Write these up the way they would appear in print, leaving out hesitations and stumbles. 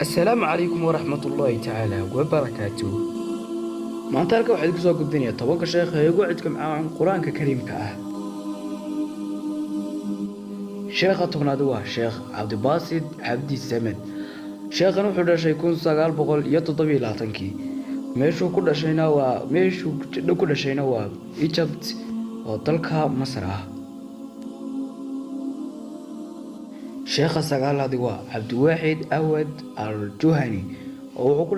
السلام عليكم ورحمة الله تعالى وبركاته. maanta halka waxaad ku soo gudbinayaa tobanka sheekh ee ugu cidka macaan quraanka kariimka ah. sheekha tobnaad waa sheekh Cabdibaasid Cabdi Samed. sheekhan wuxuu dhashay 1927 meeshuu ku dhashayna waa Egypt oo dalka Masar ah. sheekha sagaalaad waa Cabdiwaxid Awad Al-Juhani oo wuxuu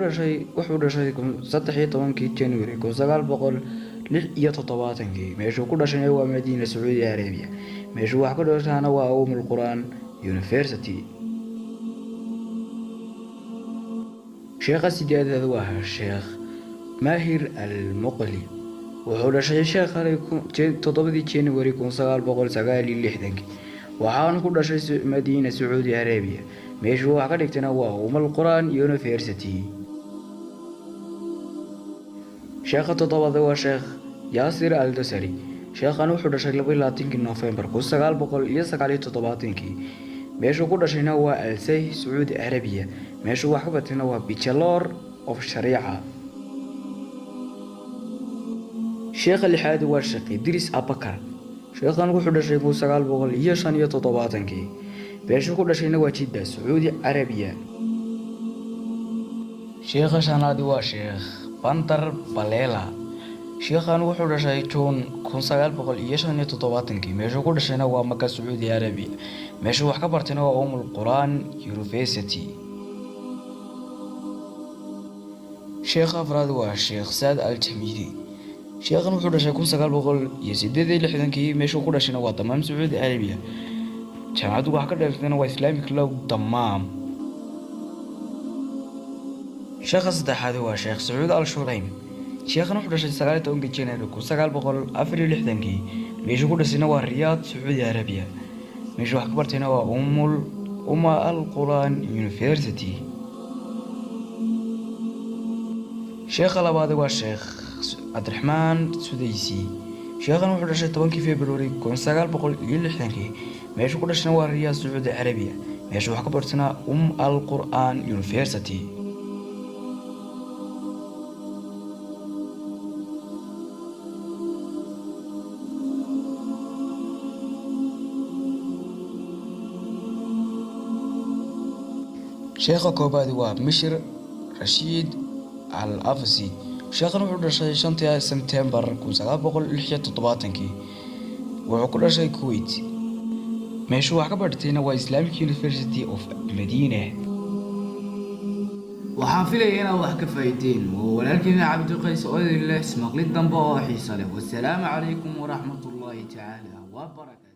dhashay 13 January 1976 meeshuu ku dhashayna waa Madiina Saudi Arabia. meeshuu wax ka dhashayna waa Quran University. sheekha sideedaad waa sheekh Mahir Al-Muqli wuxuu dhashay sheekha 7 January 1969 waxaan ku dhashay Madiina Saudi Arabia. meeshuu wax ka dhigtayna waa Quran University. sheekha toddobaad waa sheekh Yaasir Al-Dosari. sheekhan wuxuu dhashay 22 November 1979 meeshuu ku dhashayna waa Al-Sayh Saudi Arabia. meeshuu wax ka bartayna waa Bachelor of Sharia. sheekha lixaad waa sheekh Idris Abakar. sheekhan wuxuu dhashay 1975 meeshuu ku dhashayna waa Jeddah Saudi Arabia. sheekha shanaad waa sheekh Bantar Balela. sheekhan wuxuu dhashay June 1975 meeshuu ku dhashayna waa Makka Saudi Arabia. meeshuu wax ka bartayna waa Quran University. sheekha afraad waa sheekh Saad Al-Tamimi. sheekhan wuxuu dhashay 1968 meeshuu ku dhashayna waa Dammam Saudi Arabia. jaamacaddu wax ka dhigtayna waa Islamic Law Dammam. sheekha saddexaad waa sheekh Saud Al-Shuraim. sheekhan wuxuu dhashay 19 January 1964 meeshuu ku dhashayna waa Riyadh Saudi Arabia. meeshuu wax ka bartayna waa Al-Quran University. sheekha labaad waa sheekh Abdurrahman Sudaysi. sheekhan wuxuu dhashay 10 February 1960 meeshuu ku dhashayna waa Riyadh Saudi Arabia. meeshuu wax ka bartayna Al-Quran University. sheekha koobaad waa Mishir Rashid Al-Afsi. sheekhan wuxuu dhashay 5 September 1976 wuxuu ku dhashay Kuwait. meeshuu wax ka bartayna waa Islamic University of Medina. waxaan filayaa inaad wax ka faa'iideen walaalkiina Cabdi Qays oo idin leh ismaqlid dambe oo xiiso leh. wassalaamu calaykum waraxmatullaahi tacaala wa barakaatuh.